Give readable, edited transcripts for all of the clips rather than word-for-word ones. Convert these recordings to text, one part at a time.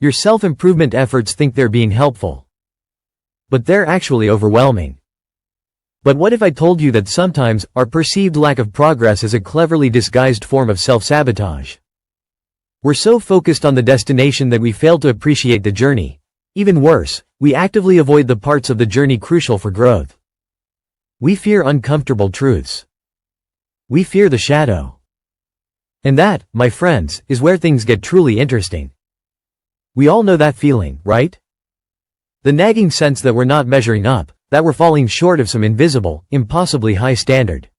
Your self-improvement efforts think they're being helpful. But they're actually overwhelming. But what if I told you that sometimes, our perceived lack of progress is a cleverly disguised form of self-sabotage? We're so focused on the destination that we fail to appreciate the journey. Even worse, we actively avoid the parts of the journey crucial for growth. We fear uncomfortable truths. We fear the shadow. And that, my friends, is where things get truly interesting. We all know that feeling, right? The nagging sense that we're not measuring up, that we're falling short of some invisible, impossibly high standard.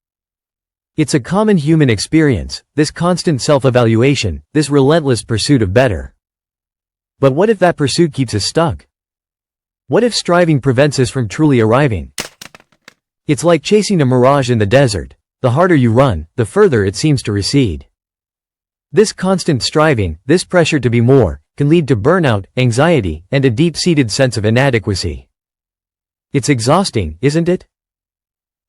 It's a common human experience, this constant self-evaluation, this relentless pursuit of better. But what if that pursuit keeps us stuck? What if striving prevents us from truly arriving? It's like chasing a mirage in the desert. The harder you run, the further it seems to recede. This constant striving, this pressure to be more, can lead to burnout, anxiety, and a deep-seated sense of inadequacy. It's exhausting, isn't it?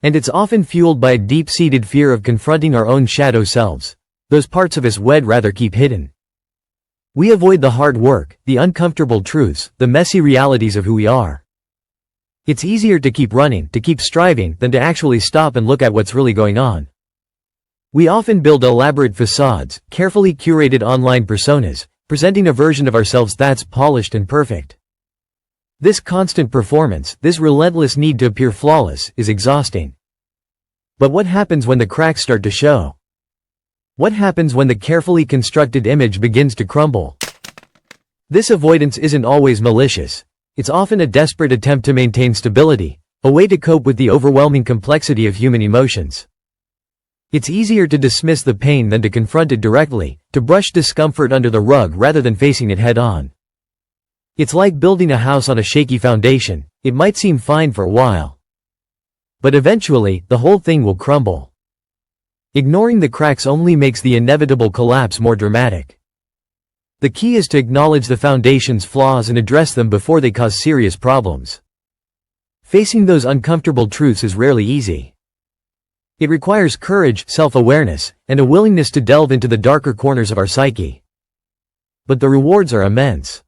And it's often fueled by a deep-seated fear of confronting our own shadow selves, those parts of us we'd rather keep hidden. We avoid the hard work, the uncomfortable truths, the messy realities of who we are. It's easier to keep running, to keep striving, than to actually stop and look at what's really going on. We often build elaborate facades, carefully curated online personas, presenting a version of ourselves that's polished and perfect. This constant performance, this relentless need to appear flawless, is exhausting. But what happens when the cracks start to show? What happens when the carefully constructed image begins to crumble? This avoidance isn't always malicious. It's often a desperate attempt to maintain stability, a way to cope with the overwhelming complexity of human emotions. It's easier to dismiss the pain than to confront it directly, to brush discomfort under the rug rather than facing it head-on. It's like building a house on a shaky foundation. It might seem fine for a while, but eventually, the whole thing will crumble. Ignoring the cracks only makes the inevitable collapse more dramatic. The key is to acknowledge the foundation's flaws and address them before they cause serious problems. Facing those uncomfortable truths is rarely easy. It requires courage, self-awareness, and a willingness to delve into the darker corners of our psyche. But the rewards are immense.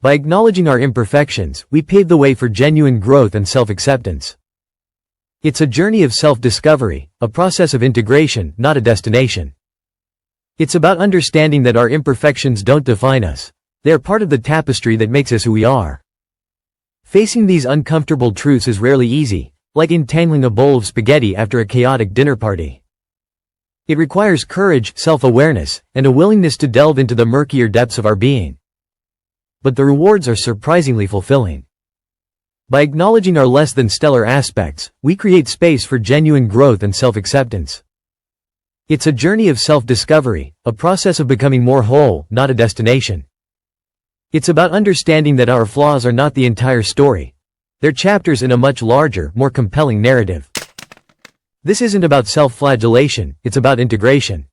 By acknowledging our imperfections, we pave the way for genuine growth and self-acceptance. It's a journey of self-discovery, a process of integration, not a destination. It's about understanding that our imperfections don't define us. They're part of the tapestry that makes us who we are. Facing these uncomfortable truths is rarely easy, like entangling a bowl of spaghetti after a chaotic dinner party. It requires courage, self-awareness, and a willingness to delve into the murkier depths of our being. But the rewards are surprisingly fulfilling. By acknowledging our less than stellar aspects, we create space for genuine growth and self-acceptance. It's a journey of self-discovery, a process of becoming more whole, not a destination. It's about understanding that our flaws are not the entire story. They're chapters in a much larger, more compelling narrative. This isn't about self-flagellation, it's about integration.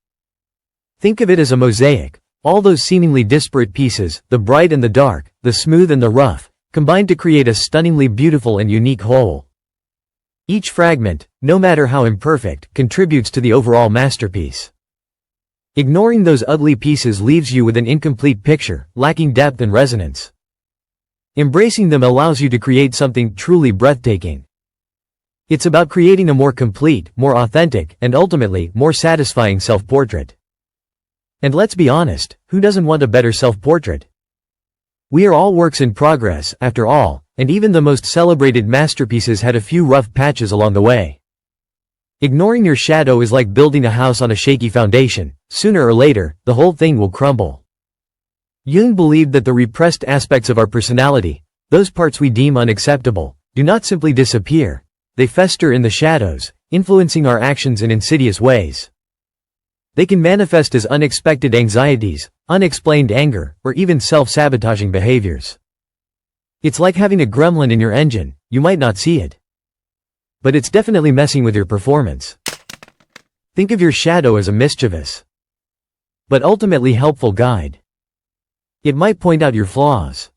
Think of it as a mosaic. All those seemingly disparate pieces, the bright and the dark, the smooth and the rough, combine to create a stunningly beautiful and unique whole. Each fragment, no matter how imperfect, contributes to the overall masterpiece. Ignoring those ugly pieces leaves you with an incomplete picture, lacking depth and resonance. Embracing them allows you to create something truly breathtaking. It's about creating a more complete, more authentic, and ultimately, more satisfying self-portrait. And let's be honest, who doesn't want a better self-portrait? We are all works in progress, after all, and even the most celebrated masterpieces had a few rough patches along the way. Ignoring your shadow is like building a house on a shaky foundation. Sooner or later, the whole thing will crumble. Jung believed that the repressed aspects of our personality, those parts we deem unacceptable, do not simply disappear. They fester in the shadows, influencing our actions in insidious ways. They can manifest as unexpected anxieties, unexplained anger, or even self-sabotaging behaviors. It's like having a gremlin in your engine. You might not see it, but it's definitely messing with your performance. Think of your shadow as a mischievous, but ultimately helpful guide. It might point out your flaws,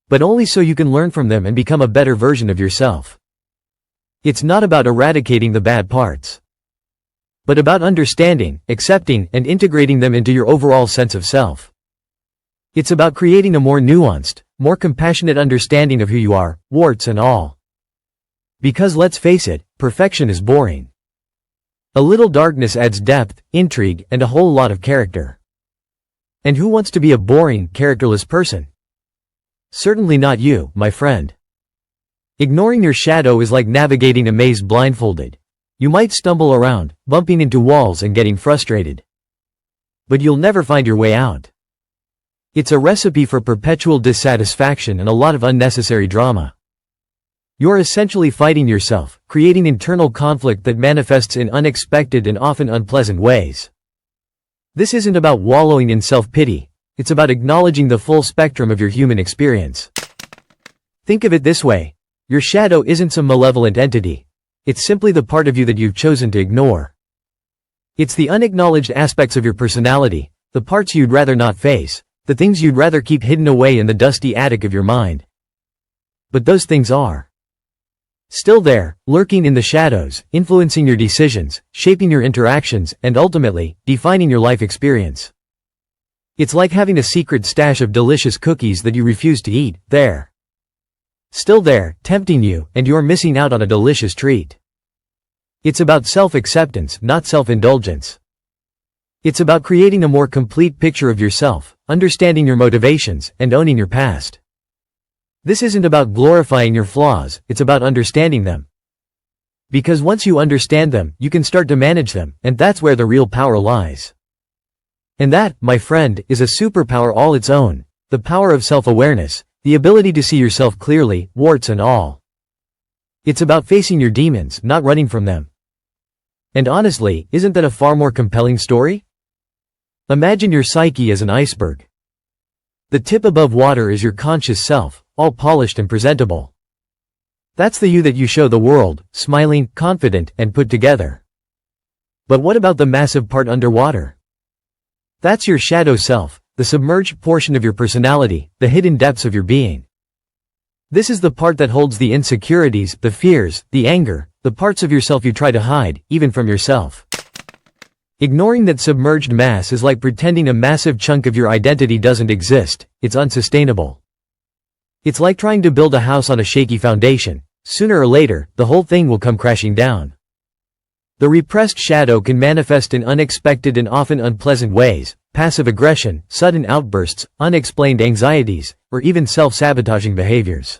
but only so you can learn from them and become a better version of yourself. It's not about eradicating the bad parts, but about understanding, accepting, and integrating them into your overall sense of self. It's about creating a more nuanced, more compassionate understanding of who you are, warts and all. Because let's face it, perfection is boring. A little darkness adds depth, intrigue, and a whole lot of character. And who wants to be a boring, characterless person? Certainly not you, my friend. Ignoring your shadow is like navigating a maze blindfolded. You might stumble around, bumping into walls and getting frustrated. But you'll never find your way out. It's a recipe for perpetual dissatisfaction and a lot of unnecessary drama. You're essentially fighting yourself, creating internal conflict that manifests in unexpected and often unpleasant ways. This isn't about wallowing in self-pity, it's about acknowledging the full spectrum of your human experience. Think of it this way, your shadow isn't some malevolent entity. It's simply the part of you that you've chosen to ignore. It's the unacknowledged aspects of your personality, the parts you'd rather not face, the things you'd rather keep hidden away in the dusty attic of your mind. But those things are still there, lurking in the shadows, influencing your decisions, shaping your interactions, and ultimately, defining your life experience. It's like having a secret stash of delicious cookies that you refuse to eat, still there, tempting you, and you're missing out on a delicious treat. It's about self-acceptance, not self-indulgence. It's about creating a more complete picture of yourself, understanding your motivations, and owning your past. This isn't about glorifying your flaws, it's about understanding them. Because once you understand them, you can start to manage them, and that's where the real power lies. And that, my friend, is a superpower all its own, the power of self-awareness, the ability to see yourself clearly, warts and all. It's about facing your demons, not running from them. And honestly, isn't that a far more compelling story? Imagine your psyche as an iceberg. The tip above water is your conscious self, all polished and presentable. That's the you that you show the world, smiling, confident, and put together. But what about the massive part underwater? That's your shadow self, the submerged portion of your personality, the hidden depths of your being. This is the part that holds the insecurities, the fears, the anger, the parts of yourself you try to hide, even from yourself. Ignoring that submerged mass is like pretending a massive chunk of your identity doesn't exist, it's unsustainable. It's like trying to build a house on a shaky foundation. Sooner or later, the whole thing will come crashing down. The repressed shadow can manifest in unexpected and often unpleasant ways, passive aggression, sudden outbursts, unexplained anxieties, or even self-sabotaging behaviors.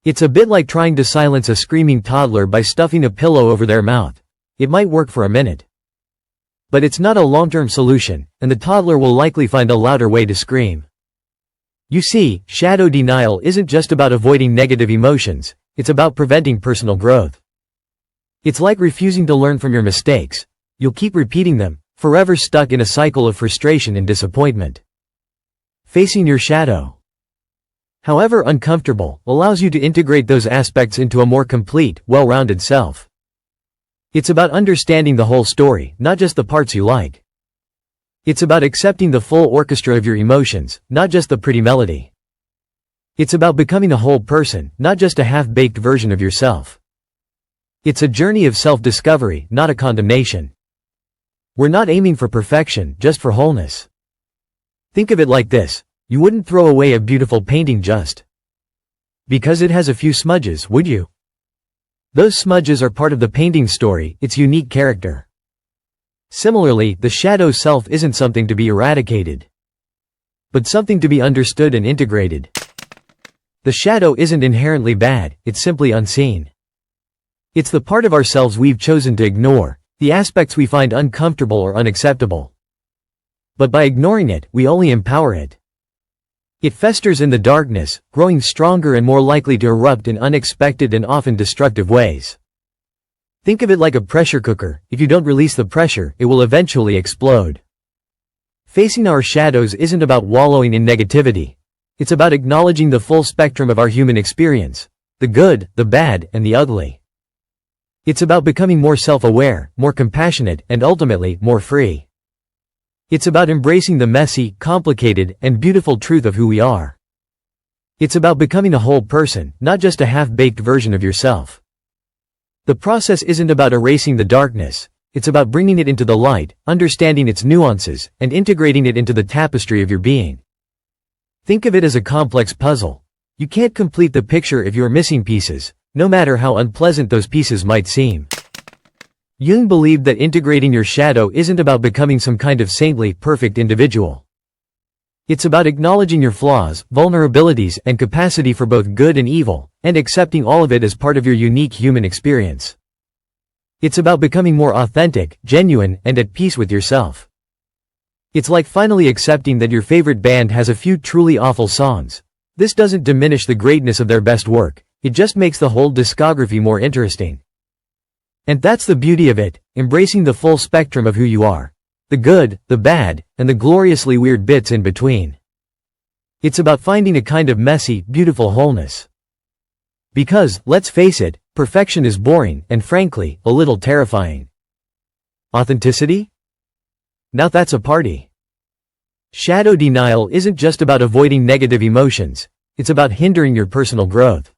It's a bit like trying to silence a screaming toddler by stuffing a pillow over their mouth. It might work for a minute. But it's not a long-term solution, and the toddler will likely find a louder way to scream. You see, shadow denial isn't just about avoiding negative emotions, it's about preventing personal growth. It's like refusing to learn from your mistakes. You'll keep repeating them, forever stuck in a cycle of frustration and disappointment. Facing your shadow, however uncomfortable, allows you to integrate those aspects into a more complete, well-rounded self. It's about understanding the whole story, not just the parts you like. It's about accepting the full orchestra of your emotions, not just the pretty melody. It's about becoming a whole person, not just a half-baked version of yourself. It's a journey of self-discovery, not a condemnation. We're not aiming for perfection, just for wholeness. Think of it like this, you wouldn't throw away a beautiful painting just because it has a few smudges, would you? Those smudges are part of the painting's story, its unique character. Similarly, the shadow self isn't something to be eradicated, but something to be understood and integrated. The shadow isn't inherently bad, it's simply unseen. It's the part of ourselves we've chosen to ignore, the aspects we find uncomfortable or unacceptable. But by ignoring it, we only empower it. It festers in the darkness, growing stronger and more likely to erupt in unexpected and often destructive ways. Think of it like a pressure cooker. If you don't release the pressure, it will eventually explode. Facing our shadows isn't about wallowing in negativity. It's about acknowledging the full spectrum of our human experience, the good, the bad, and the ugly. It's about becoming more self-aware, more compassionate, and ultimately, more free. It's about embracing the messy, complicated, and beautiful truth of who we are. It's about becoming a whole person, not just a half-baked version of yourself. The process isn't about erasing the darkness, it's about bringing it into the light, understanding its nuances, and integrating it into the tapestry of your being. Think of it as a complex puzzle. You can't complete the picture if you're missing pieces, no matter how unpleasant those pieces might seem. Jung believed that integrating your shadow isn't about becoming some kind of saintly, perfect individual. It's about acknowledging your flaws, vulnerabilities, and capacity for both good and evil, and accepting all of it as part of your unique human experience. It's about becoming more authentic, genuine, and at peace with yourself. It's like finally accepting that your favorite band has a few truly awful songs. This doesn't diminish the greatness of their best work, it just makes the whole discography more interesting. And that's the beauty of it, embracing the full spectrum of who you are. The good, the bad, and the gloriously weird bits in between. It's about finding a kind of messy, beautiful wholeness. Because, let's face it, perfection is boring and frankly, a little terrifying. Authenticity? Now that's a party. Shadow denial isn't just about avoiding negative emotions, it's about hindering your personal growth.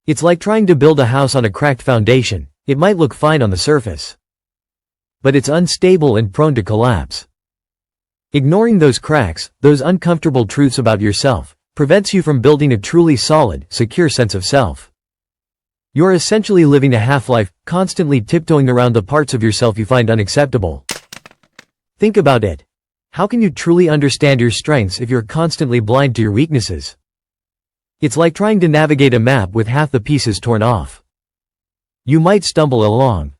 It's like trying to build a house on a cracked foundation. It might look fine on the surface, but it's unstable and prone to collapse. Ignoring those cracks, those uncomfortable truths about yourself, prevents you from building a truly solid, secure sense of self. You're essentially living a half-life, constantly tiptoeing around the parts of yourself you find unacceptable. Think about it. How can you truly understand your strengths if you're constantly blind to your weaknesses? It's like trying to navigate a map with half the pieces torn off. You might stumble along,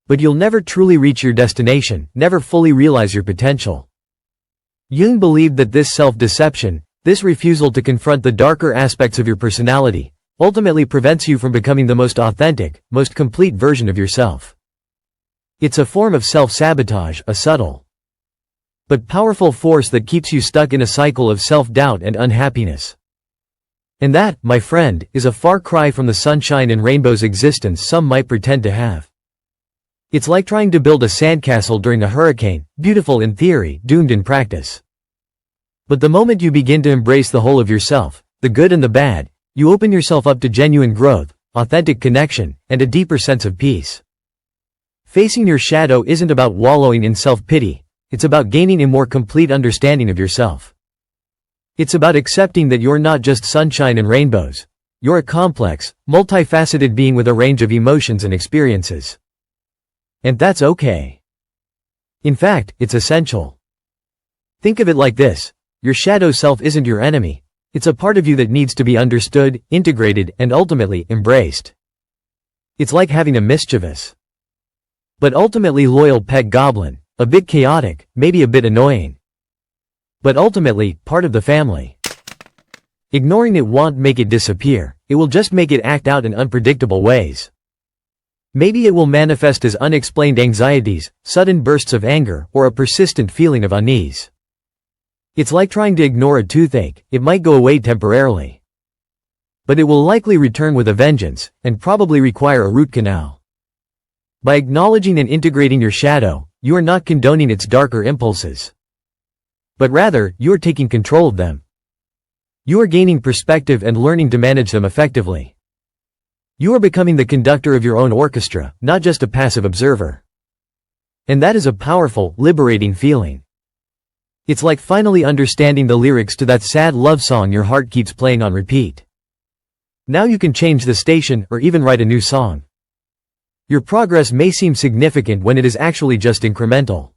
but you'll never truly reach your destination, never fully realize your potential. Jung believed that this self-deception, this refusal to confront the darker aspects of your personality, ultimately prevents you from becoming the most authentic, most complete version of yourself. It's a form of self-sabotage, a subtle but powerful force that keeps you stuck in a cycle of self-doubt and unhappiness. And that, my friend, is a far cry from the sunshine and rainbows existence some might pretend to have. It's like trying to build a sandcastle during a hurricane, beautiful in theory, doomed in practice. But the moment you begin to embrace the whole of yourself, the good and the bad, you open yourself up to genuine growth, authentic connection, and a deeper sense of peace. Facing your shadow isn't about wallowing in self-pity, it's about gaining a more complete understanding of yourself. It's about accepting that you're not just sunshine and rainbows. You're a complex, multifaceted being with a range of emotions and experiences. And that's okay. In fact, it's essential. Think of it like this. Your shadow self isn't your enemy. It's a part of you that needs to be understood, integrated, and ultimately, embraced. It's like having a mischievous, but ultimately loyal pet goblin. A bit chaotic, maybe a bit annoying, but ultimately, part of the family. Ignoring it won't make it disappear, it will just make it act out in unpredictable ways. Maybe it will manifest as unexplained anxieties, sudden bursts of anger, or a persistent feeling of unease. It's like trying to ignore a toothache, it might go away temporarily, but it will likely return with a vengeance, and probably require a root canal. By acknowledging and integrating your shadow, you are not condoning its darker impulses, but rather, you are taking control of them. You are gaining perspective and learning to manage them effectively. You are becoming the conductor of your own orchestra, not just a passive observer. And that is a powerful, liberating feeling. It's like finally understanding the lyrics to that sad love song your heart keeps playing on repeat. Now you can change the station or even write a new song. Your progress may seem significant when it is actually just incremental.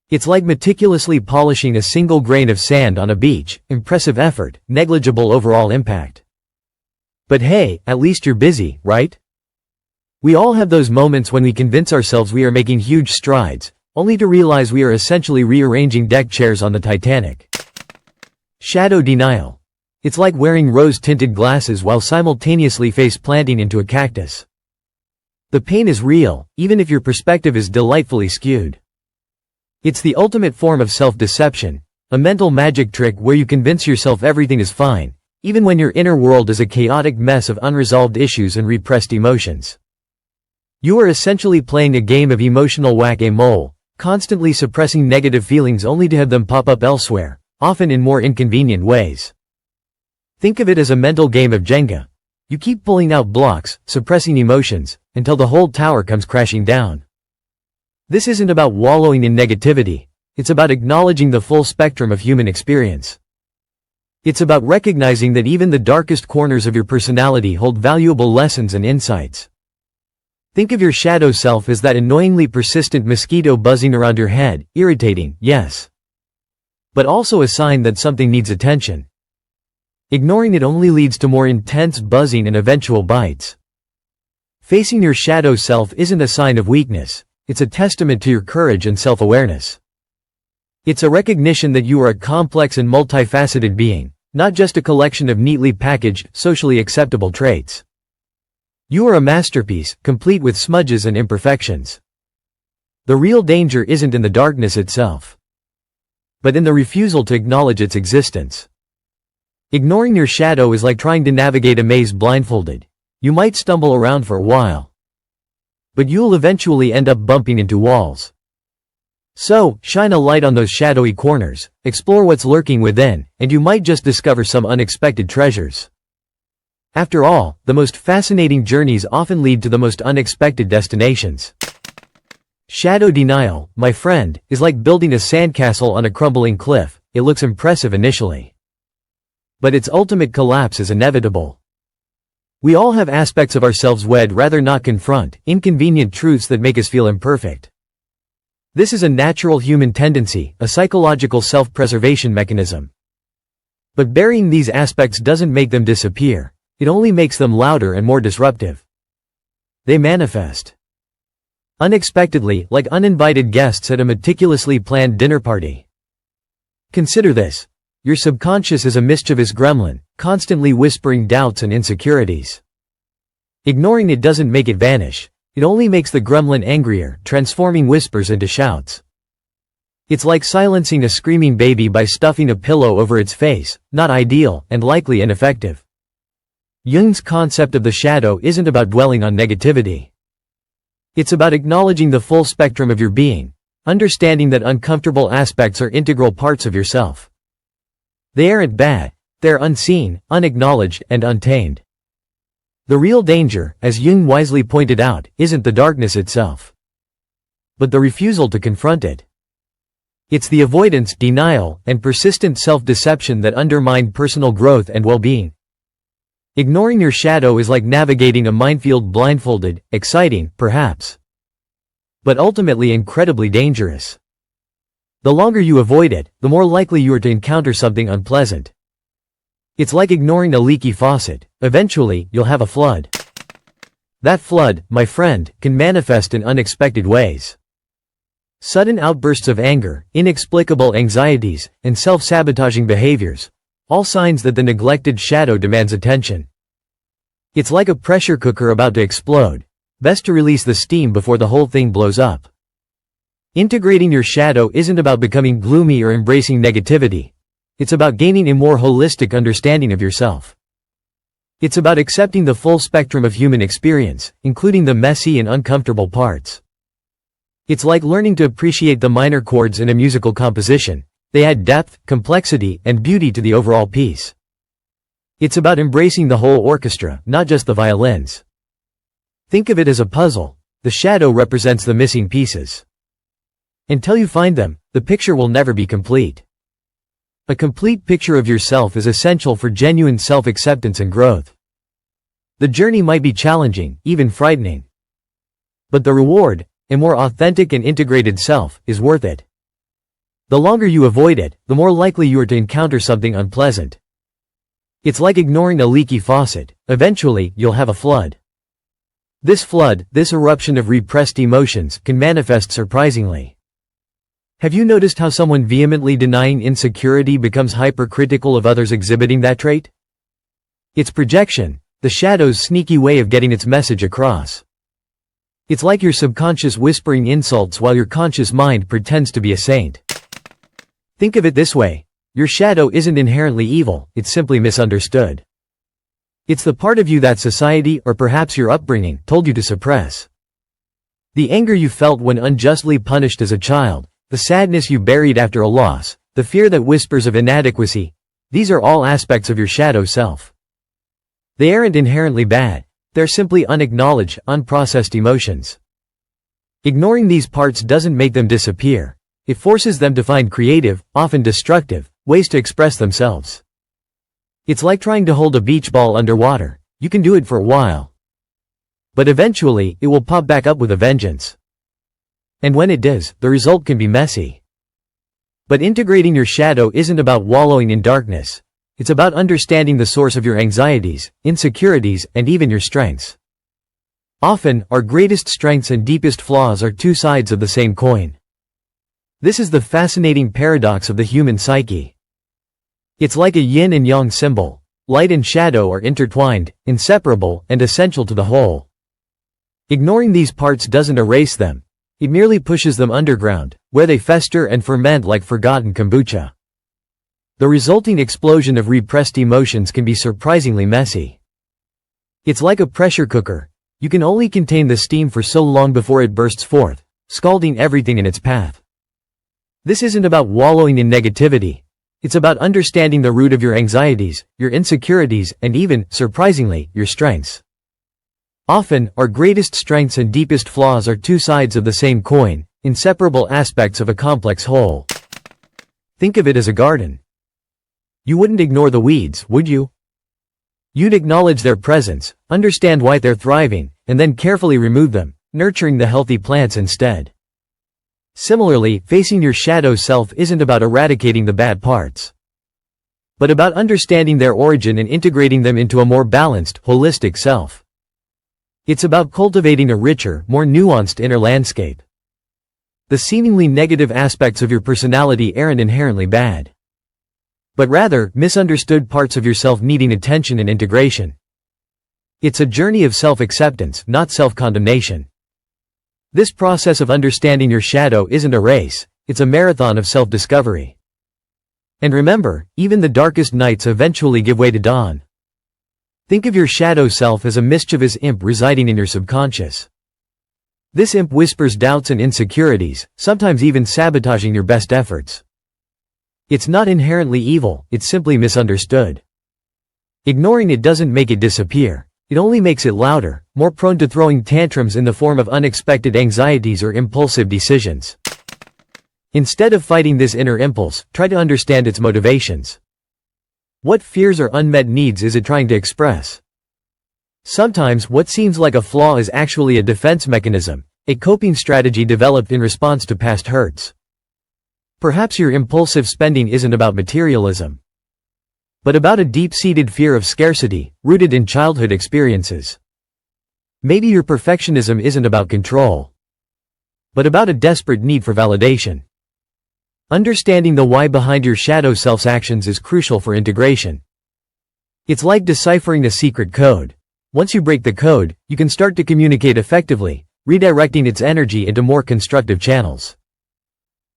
It's like meticulously polishing a single grain of sand on a beach, impressive effort, negligible overall impact. But hey, at least you're busy, right? We all have those moments when we convince ourselves we are making huge strides, only to realize we are essentially rearranging deck chairs on the Titanic. Shadow denial. It's like wearing rose-tinted glasses while simultaneously face-planting into a cactus. The pain is real, even if your perspective is delightfully skewed. It's the ultimate form of self-deception, a mental magic trick where you convince yourself everything is fine, even when your inner world is a chaotic mess of unresolved issues and repressed emotions. You are essentially playing a game of emotional whack-a-mole, constantly suppressing negative feelings only to have them pop up elsewhere, often in more inconvenient ways. Think of it as a mental game of Jenga. You keep pulling out blocks, suppressing emotions, until the whole tower comes crashing down. This isn't about wallowing in negativity, it's about acknowledging the full spectrum of human experience. It's about recognizing that even the darkest corners of your personality hold valuable lessons and insights. Think of your shadow self as that annoyingly persistent mosquito buzzing around your head, irritating, yes, but also a sign that something needs attention. Ignoring it only leads to more intense buzzing and eventual bites. Facing your shadow self isn't a sign of weakness, it's a testament to your courage and self-awareness. It's a recognition that you are a complex and multifaceted being, not just a collection of neatly packaged, socially acceptable traits. You are a masterpiece, complete with smudges and imperfections. The real danger isn't in the darkness itself, but in the refusal to acknowledge its existence. Ignoring your shadow is like trying to navigate a maze blindfolded. You might stumble around for a while, but you'll eventually end up bumping into walls. So, shine a light on those shadowy corners, explore what's lurking within, and you might just discover some unexpected treasures. After all, the most fascinating journeys often lead to the most unexpected destinations. Shadow denial, my friend, is like building a sandcastle on a crumbling cliff. It looks impressive initially, but its ultimate collapse is inevitable. We all have aspects of ourselves we'd rather not confront, inconvenient truths that make us feel imperfect. This is a natural human tendency, a psychological self-preservation mechanism. But burying these aspects doesn't make them disappear. It only makes them louder and more disruptive. They manifest unexpectedly, like uninvited guests at a meticulously planned dinner party. Consider this. Your subconscious is a mischievous gremlin, constantly whispering doubts and insecurities. Ignoring it doesn't make it vanish. It only makes the gremlin angrier, transforming whispers into shouts. It's like silencing a screaming baby by stuffing a pillow over its face, not ideal, and likely ineffective. Jung's concept of the shadow isn't about dwelling on negativity. It's about acknowledging the full spectrum of your being, understanding that uncomfortable aspects are integral parts of yourself. They aren't bad, they're unseen, unacknowledged, and untamed. The real danger, as Jung wisely pointed out, isn't the darkness itself, but the refusal to confront it. It's the avoidance, denial, and persistent self-deception that undermine personal growth and well-being. Ignoring your shadow is like navigating a minefield blindfolded, exciting, perhaps, but ultimately incredibly dangerous. The longer you avoid it, the more likely you are to encounter something unpleasant. It's like ignoring a leaky faucet. Eventually, you'll have a flood. That flood, my friend, can manifest in unexpected ways. Sudden outbursts of anger, inexplicable anxieties, and self-sabotaging behaviors, all signs that the neglected shadow demands attention. It's like a pressure cooker about to explode. Best to release the steam before the whole thing blows up. Integrating your shadow isn't about becoming gloomy or embracing negativity. It's about gaining a more holistic understanding of yourself. It's about accepting the full spectrum of human experience, including the messy and uncomfortable parts. It's like learning to appreciate the minor chords in a musical composition. They add depth, complexity, and beauty to the overall piece. It's about embracing the whole orchestra, not just the violins. Think of it as a puzzle. The shadow represents the missing pieces. Until you find them, the picture will never be complete. A complete picture of yourself is essential for genuine self-acceptance and growth. The journey might be challenging, even frightening, but the reward, a more authentic and integrated self, is worth it. The longer you avoid it, the more likely you are to encounter something unpleasant. It's like ignoring a leaky faucet. Eventually, you'll have a flood. This flood, this eruption of repressed emotions, can manifest surprisingly. Have you noticed how someone vehemently denying insecurity becomes hypercritical of others exhibiting that trait? It's projection, the shadow's sneaky way of getting its message across. It's like your subconscious whispering insults while your conscious mind pretends to be a saint. Think of it this way. Your shadow isn't inherently evil, it's simply misunderstood. It's the part of you that society, or perhaps your upbringing, told you to suppress. The anger you felt when unjustly punished as a child, the sadness you buried after a loss, the fear that whispers of inadequacy, these are all aspects of your shadow self. They aren't inherently bad, they're simply unacknowledged, unprocessed emotions. Ignoring these parts doesn't make them disappear. It forces them to find creative, often destructive, ways to express themselves. It's like trying to hold a beach ball underwater. You can do it for a while, but eventually, it will pop back up with a vengeance. And when it does, the result can be messy. But integrating your shadow isn't about wallowing in darkness. It's about understanding the source of your anxieties, insecurities, and even your strengths. Often, our greatest strengths and deepest flaws are two sides of the same coin. This is the fascinating paradox of the human psyche. It's like a yin and yang symbol. Light and shadow are intertwined, inseparable, and essential to the whole. Ignoring these parts doesn't erase them. It merely pushes them underground, where they fester and ferment like forgotten kombucha. The resulting explosion of repressed emotions can be surprisingly messy. It's like a pressure cooker. You can only contain the steam for so long before it bursts forth, scalding everything in its path. This isn't about wallowing in negativity. It's about understanding the root of your anxieties, your insecurities, and even, surprisingly, your strengths. Often, our greatest strengths and deepest flaws are two sides of the same coin, inseparable aspects of a complex whole. Think of it as a garden. You wouldn't ignore the weeds, would you? You'd acknowledge their presence, understand why they're thriving, and then carefully remove them, nurturing the healthy plants instead. Similarly, facing your shadow self isn't about eradicating the bad parts, but about understanding their origin and integrating them into a more balanced, holistic self. It's about cultivating a richer, more nuanced inner landscape. The seemingly negative aspects of your personality aren't inherently bad, but rather, misunderstood parts of yourself needing attention and integration. It's a journey of self-acceptance, not self-condemnation. This process of understanding your shadow isn't a race, it's a marathon of self-discovery. And remember, even the darkest nights eventually give way to dawn. Think of your shadow self as a mischievous imp residing in your subconscious. This imp whispers doubts and insecurities, sometimes even sabotaging your best efforts. It's not inherently evil, it's simply misunderstood. Ignoring it doesn't make it disappear. It only makes it louder, more prone to throwing tantrums in the form of unexpected anxieties or impulsive decisions. Instead of fighting this inner impulse, try to understand its motivations. What fears or unmet needs is it trying to express? Sometimes what seems like a flaw is actually a defense mechanism, a coping strategy developed in response to past hurts. Perhaps your impulsive spending isn't about materialism, but about a deep-seated fear of scarcity, rooted in childhood experiences. Maybe your perfectionism isn't about control, but about a desperate need for validation. Understanding the why behind your shadow self's actions is crucial for integration. It's like deciphering a secret code. Once you break the code, you can start to communicate effectively, redirecting its energy into more constructive channels.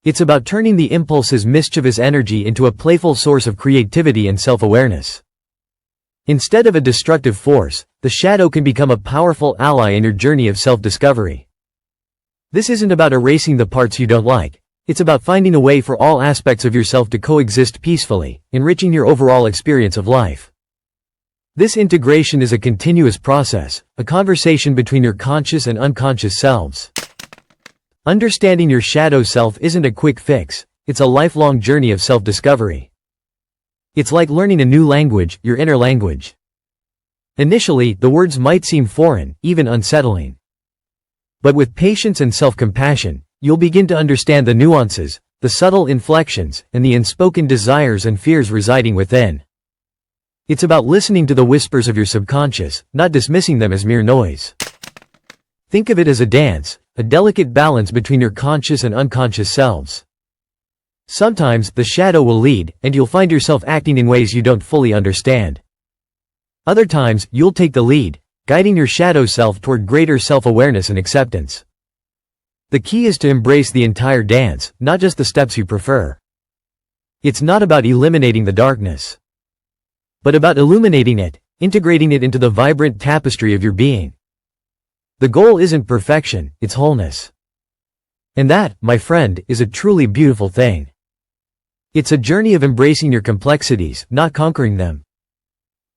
It's about turning the impulse's mischievous energy into a playful source of creativity and self-awareness. Instead of a destructive force, the shadow can become a powerful ally in your journey of self-discovery. This isn't about erasing the parts you don't like. It's about finding a way for all aspects of yourself to coexist peacefully, enriching your overall experience of life. This integration is a continuous process, a conversation between your conscious and unconscious selves. Understanding your shadow self isn't a quick fix, it's a lifelong journey of self-discovery. It's like learning a new language, your inner language. Initially, the words might seem foreign, even unsettling. But with patience and self-compassion, you'll begin to understand the nuances, the subtle inflections, and the unspoken desires and fears residing within. It's about listening to the whispers of your subconscious, not dismissing them as mere noise. Think of it as a dance, a delicate balance between your conscious and unconscious selves. Sometimes, the shadow will lead, and you'll find yourself acting in ways you don't fully understand. Other times, you'll take the lead, guiding your shadow self toward greater self-awareness and acceptance. The key is to embrace the entire dance, not just the steps you prefer. It's not about eliminating the darkness, but about illuminating it, integrating it into the vibrant tapestry of your being. The goal isn't perfection, it's wholeness. And that, my friend, is a truly beautiful thing. It's a journey of embracing your complexities, not conquering them.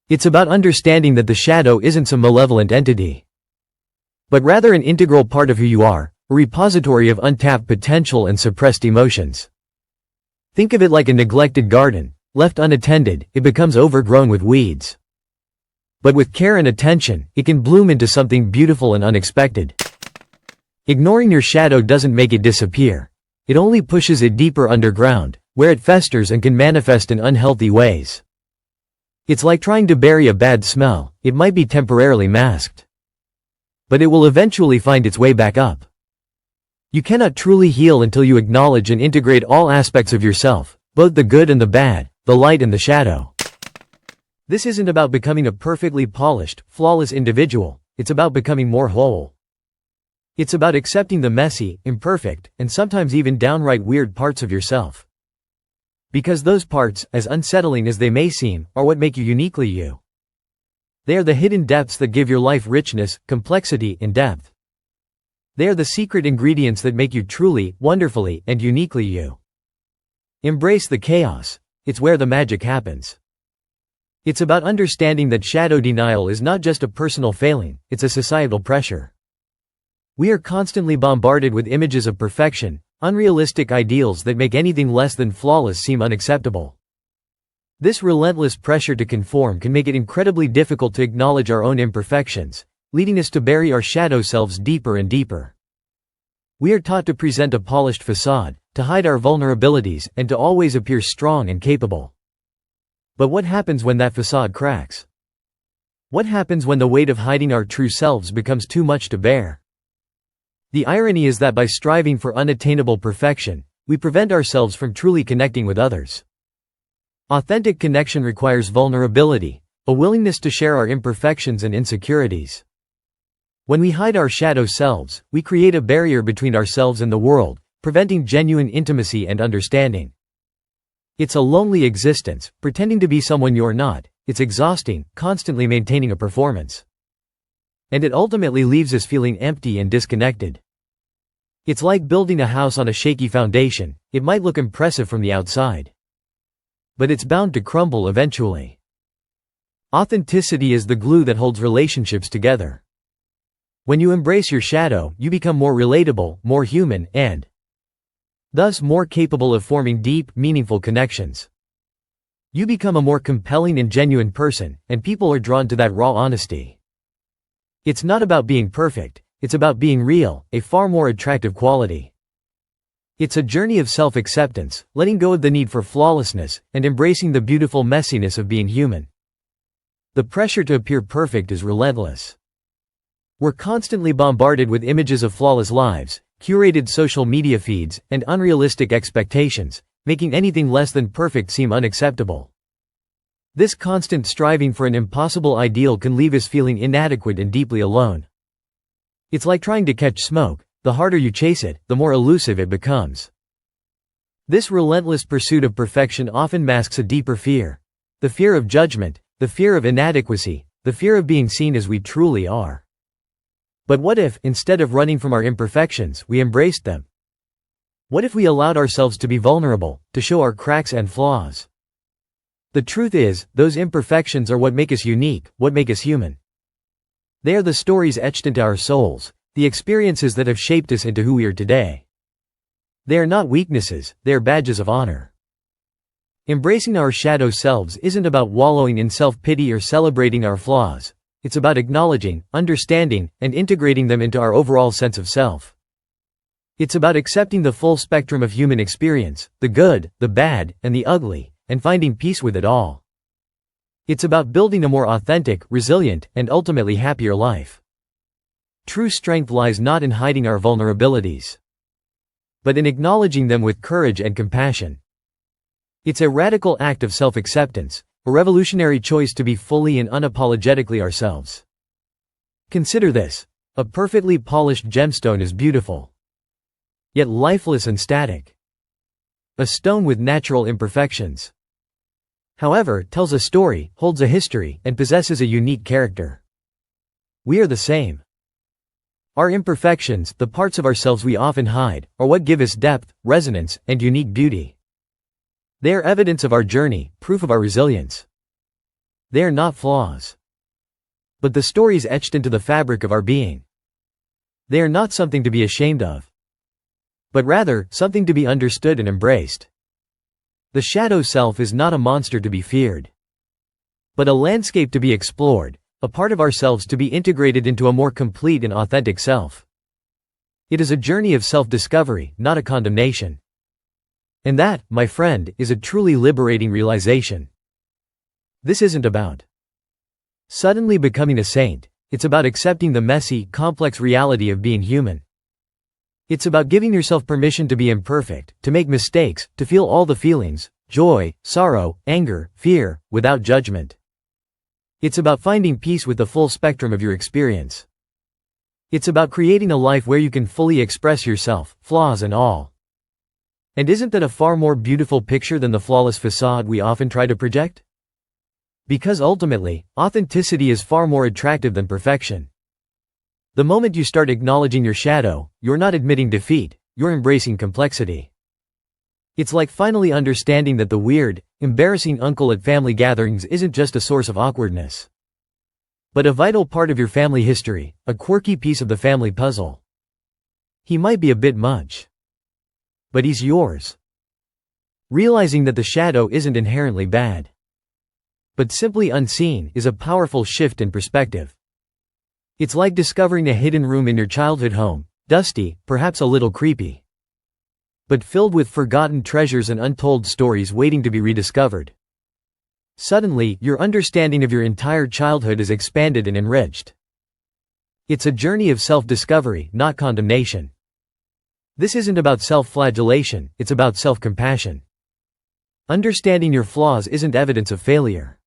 It's about understanding that the shadow isn't some malevolent entity, but rather an integral part of who you are, a repository of untapped potential and suppressed emotions. Think of it like a neglected garden. Left unattended, it becomes overgrown with weeds. But with care and attention, it can bloom into something beautiful and unexpected. Ignoring your shadow doesn't make it disappear. It only pushes it deeper underground, where it festers and can manifest in unhealthy ways. It's like trying to bury a bad smell. It might be temporarily masked, but it will eventually find its way back up. You cannot truly heal until you acknowledge and integrate all aspects of yourself, both the good and the bad, the light and the shadow. This isn't about becoming a perfectly polished, flawless individual. It's about becoming more whole. It's about accepting the messy, imperfect, and sometimes even downright weird parts of yourself. Because those parts, as unsettling as they may seem, are what make you uniquely you. They are the hidden depths that give your life richness, complexity, and depth. They are the secret ingredients that make you truly, wonderfully, and uniquely you. Embrace the chaos. It's where the magic happens. It's about understanding that shadow denial is not just a personal failing, it's a societal pressure. We are constantly bombarded with images of perfection, unrealistic ideals that make anything less than flawless seem unacceptable. This relentless pressure to conform can make it incredibly difficult to acknowledge our own imperfections, leading us to bury our shadow selves deeper and deeper. We are taught to present a polished facade, to hide our vulnerabilities, and to always appear strong and capable. But what happens when that facade cracks? What happens when the weight of hiding our true selves becomes too much to bear? The irony is that by striving for unattainable perfection, we prevent ourselves from truly connecting with others. Authentic connection requires vulnerability, a willingness to share our imperfections and insecurities. When we hide our shadow selves, we create a barrier between ourselves and the world, preventing genuine intimacy and understanding. It's a lonely existence, pretending to be someone you're not. It's exhausting, constantly maintaining a performance. And it ultimately leaves us feeling empty and disconnected. It's like building a house on a shaky foundation. It might look impressive from the outside, but it's bound to crumble eventually. Authenticity is the glue that holds relationships together. When you embrace your shadow, you become more relatable, more human, and thus more capable of forming deep, meaningful connections. You become a more compelling and genuine person, and people are drawn to that raw honesty. It's not about being perfect, it's about being real, a far more attractive quality. It's a journey of self-acceptance, letting go of the need for flawlessness, and embracing the beautiful messiness of being human. The pressure to appear perfect is relentless. We're constantly bombarded with images of flawless lives, curated social media feeds, and unrealistic expectations, making anything less than perfect seem unacceptable. This constant striving for an impossible ideal can leave us feeling inadequate and deeply alone. It's like trying to catch smoke. The harder you chase it, the more elusive it becomes. This relentless pursuit of perfection often masks a deeper fear. The fear of judgment, the fear of inadequacy, the fear of being seen as we truly are. But what if, instead of running from our imperfections, we embraced them? What if we allowed ourselves to be vulnerable, to show our cracks and flaws? The truth is, those imperfections are what make us unique, what make us human. They are the stories etched into our souls, the experiences that have shaped us into who we are today. They are not weaknesses, they are badges of honor. Embracing our shadow selves isn't about wallowing in self-pity or celebrating our flaws. It's about acknowledging, understanding, and integrating them into our overall sense of self. It's about accepting the full spectrum of human experience, the good, the bad, and the ugly, and finding peace with it all. It's about building a more authentic, resilient, and ultimately happier life. True strength lies not in hiding our vulnerabilities, but in acknowledging them with courage and compassion. It's a radical act of self-acceptance, a revolutionary choice to be fully and unapologetically ourselves. Consider this. A perfectly polished gemstone is beautiful, yet lifeless and static. A stone with natural imperfections, however, tells a story, holds a history, and possesses a unique character. We are the same. Our imperfections, the parts of ourselves we often hide, are what give us depth, resonance, and unique beauty. They are evidence of our journey, proof of our resilience. They are not flaws, but the stories etched into the fabric of our being. They are not something to be ashamed of, but rather, something to be understood and embraced. The shadow self is not a monster to be feared, but a landscape to be explored, a part of ourselves to be integrated into a more complete and authentic self. It is a journey of self-discovery, not a condemnation. And that, my friend, is a truly liberating realization. This isn't about suddenly becoming a saint. It's about accepting the messy, complex reality of being human. It's about giving yourself permission to be imperfect, to make mistakes, to feel all the feelings, joy, sorrow, anger, fear, without judgment. It's about finding peace with the full spectrum of your experience. It's about creating a life where you can fully express yourself, flaws and all. And isn't that a far more beautiful picture than the flawless facade we often try to project? Because ultimately, authenticity is far more attractive than perfection. The moment you start acknowledging your shadow, you're not admitting defeat, you're embracing complexity. It's like finally understanding that the weird, embarrassing uncle at family gatherings isn't just a source of awkwardness, but a vital part of your family history, a quirky piece of the family puzzle. He might be a bit much, but he's yours. Realizing that the shadow isn't inherently bad, but simply unseen, is a powerful shift in perspective. It's like discovering a hidden room in your childhood home, dusty, perhaps a little creepy, but filled with forgotten treasures and untold stories waiting to be rediscovered. Suddenly, your understanding of your entire childhood is expanded and enriched. It's a journey of self-discovery, not condemnation. This isn't about self-flagellation, it's about self-compassion. Understanding your flaws isn't evidence of failure,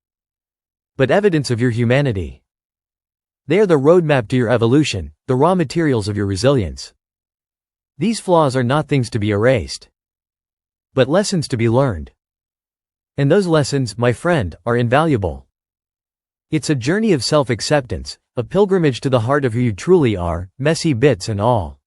but evidence of your humanity. They are the roadmap to your evolution, the raw materials of your resilience. These flaws are not things to be erased, but lessons to be learned. And those lessons, my friend, are invaluable. It's a journey of self-acceptance, a pilgrimage to the heart of who you truly are, messy bits and all.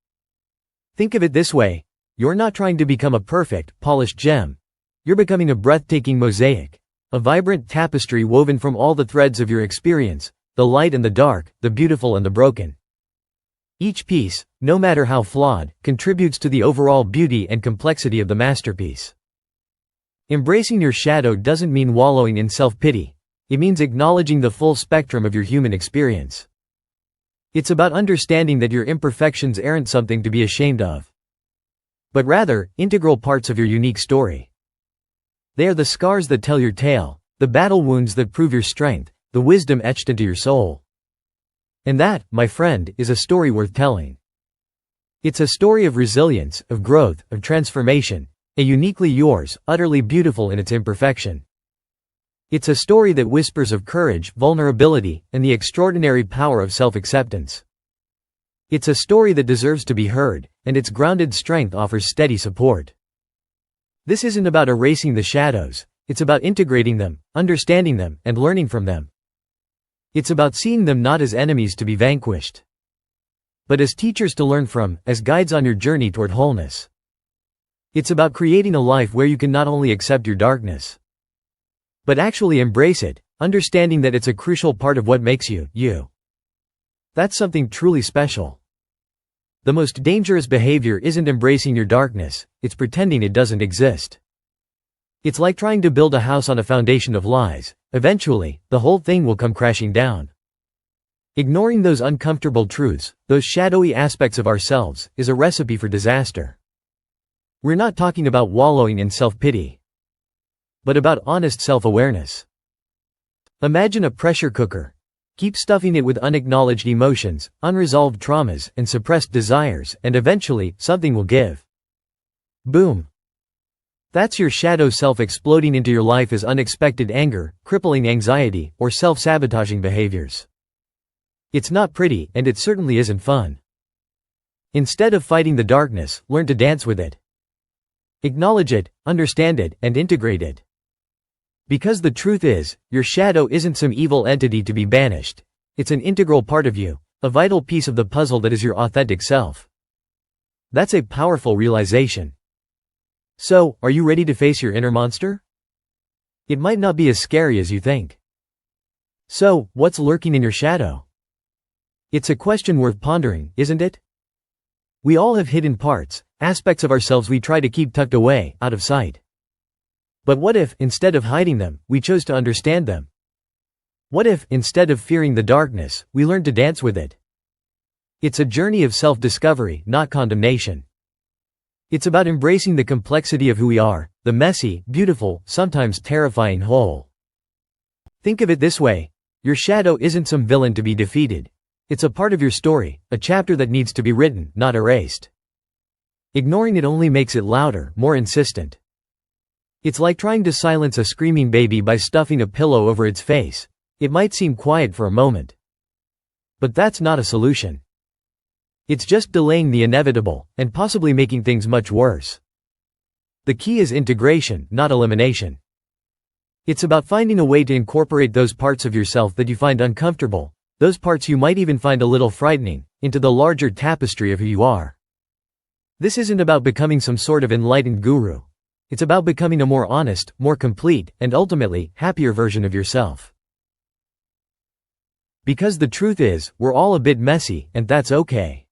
Think of it this way: you're not trying to become a perfect, polished gem. You're becoming a breathtaking mosaic, a vibrant tapestry woven from all the threads of your experience, the light and the dark, the beautiful and the broken. Each piece, no matter how flawed, contributes to the overall beauty and complexity of the masterpiece. Embracing your shadow doesn't mean wallowing in self-pity. It means acknowledging the full spectrum of your human experience. It's about understanding that your imperfections aren't something to be ashamed of, but rather, integral parts of your unique story. They are the scars that tell your tale, the battle wounds that prove your strength, the wisdom etched into your soul. And that, my friend, is a story worth telling. It's a story of resilience, of growth, of transformation, a uniquely yours, utterly beautiful in its imperfection. It's a story that whispers of courage, vulnerability, and the extraordinary power of self-acceptance. It's a story that deserves to be heard, and its grounded strength offers steady support. This isn't about erasing the shadows, it's about integrating them, understanding them, and learning from them. It's about seeing them not as enemies to be vanquished, but as teachers to learn from, as guides on your journey toward wholeness. It's about creating a life where you can not only accept your darkness, but actually embrace it, understanding that it's a crucial part of what makes you, you. That's something truly special. The most dangerous behavior isn't embracing your darkness, it's pretending it doesn't exist. It's like trying to build a house on a foundation of lies. Eventually, the whole thing will come crashing down. Ignoring those uncomfortable truths, those shadowy aspects of ourselves, is a recipe for disaster. We're not talking about wallowing in self-pity, but about honest self-awareness. Imagine a pressure cooker. Keep stuffing it with unacknowledged emotions, unresolved traumas, and suppressed desires, and eventually, something will give. Boom. That's your shadow self exploding into your life as unexpected anger, crippling anxiety, or self-sabotaging behaviors. It's not pretty, and it certainly isn't fun. Instead of fighting the darkness, learn to dance with it. Acknowledge it, understand it, and integrate it. Because the truth is, your shadow isn't some evil entity to be banished. It's an integral part of you, a vital piece of the puzzle that is your authentic self. That's a powerful realization. So, are you ready to face your inner monster? It might not be as scary as you think. So, what's lurking in your shadow? It's a question worth pondering, isn't it? We all have hidden parts, aspects of ourselves we try to keep tucked away, out of sight. But what if, instead of hiding them, we chose to understand them? What if, instead of fearing the darkness, we learned to dance with it? It's a journey of self-discovery, not condemnation. It's about embracing the complexity of who we are, the messy, beautiful, sometimes terrifying whole. Think of it this way: your shadow isn't some villain to be defeated. It's a part of your story, a chapter that needs to be written, not erased. Ignoring it only makes it louder, more insistent. It's like trying to silence a screaming baby by stuffing a pillow over its face. It might seem quiet for a moment. But that's not a solution. It's just delaying the inevitable, and possibly making things much worse. The key is integration, not elimination. It's about finding a way to incorporate those parts of yourself that you find uncomfortable, those parts you might even find a little frightening, into the larger tapestry of who you are. This isn't about becoming some sort of enlightened guru. It's about becoming a more honest, more complete, and ultimately, happier version of yourself. Because the truth is, we're all a bit messy, and that's okay.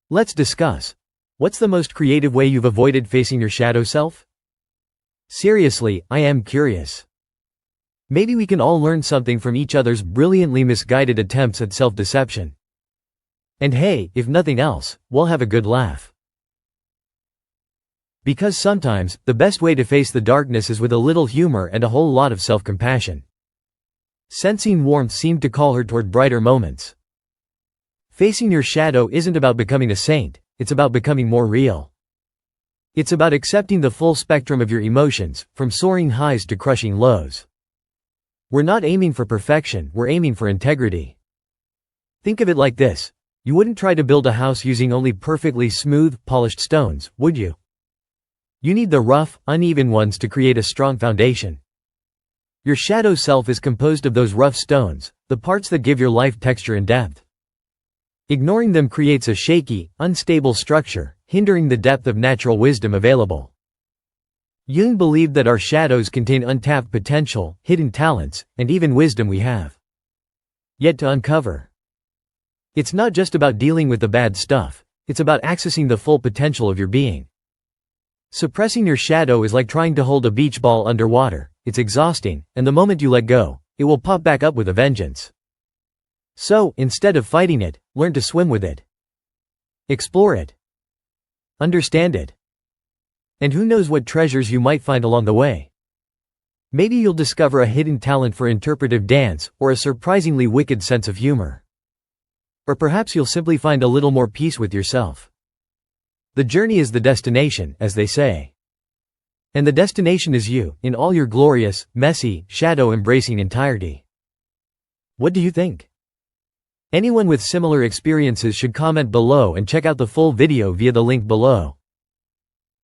Let's discuss. What's the most creative way you've avoided facing your shadow self? Seriously, I am curious. Maybe we can all learn something from each other's brilliantly misguided attempts at self-deception. And hey, if nothing else, we'll have a good laugh. Because sometimes, the best way to face the darkness is with a little humor and a whole lot of self-compassion. Sensing warmth seemed to call her toward brighter moments. Facing your shadow isn't about becoming a saint, it's about becoming more real. It's about accepting the full spectrum of your emotions, from soaring highs to crushing lows. We're not aiming for perfection, we're aiming for integrity. Think of it like this: you wouldn't try to build a house using only perfectly smooth, polished stones, would you? You need the rough, uneven ones to create a strong foundation. Your shadow self is composed of those rough stones, the parts that give your life texture and depth. Ignoring them creates a shaky, unstable structure, hindering the depth of natural wisdom available. Jung believed that our shadows contain untapped potential, hidden talents, and even wisdom we have yet to uncover. It's not just about dealing with the bad stuff, it's about accessing the full potential of your being. Suppressing your shadow is like trying to hold a beach ball underwater. It's exhausting, and the moment you let go, it will pop back up with a vengeance. So, instead of fighting it, learn to swim with it. Explore it. Understand it. And who knows what treasures you might find along the way. Maybe you'll discover a hidden talent for interpretive dance, or a surprisingly wicked sense of humor. Or perhaps you'll simply find a little more peace with yourself. The journey is the destination, as they say. And the destination is you, in all your glorious, messy, shadow-embracing entirety. What do you think? Anyone with similar experiences should comment below and check out the full video via the link below.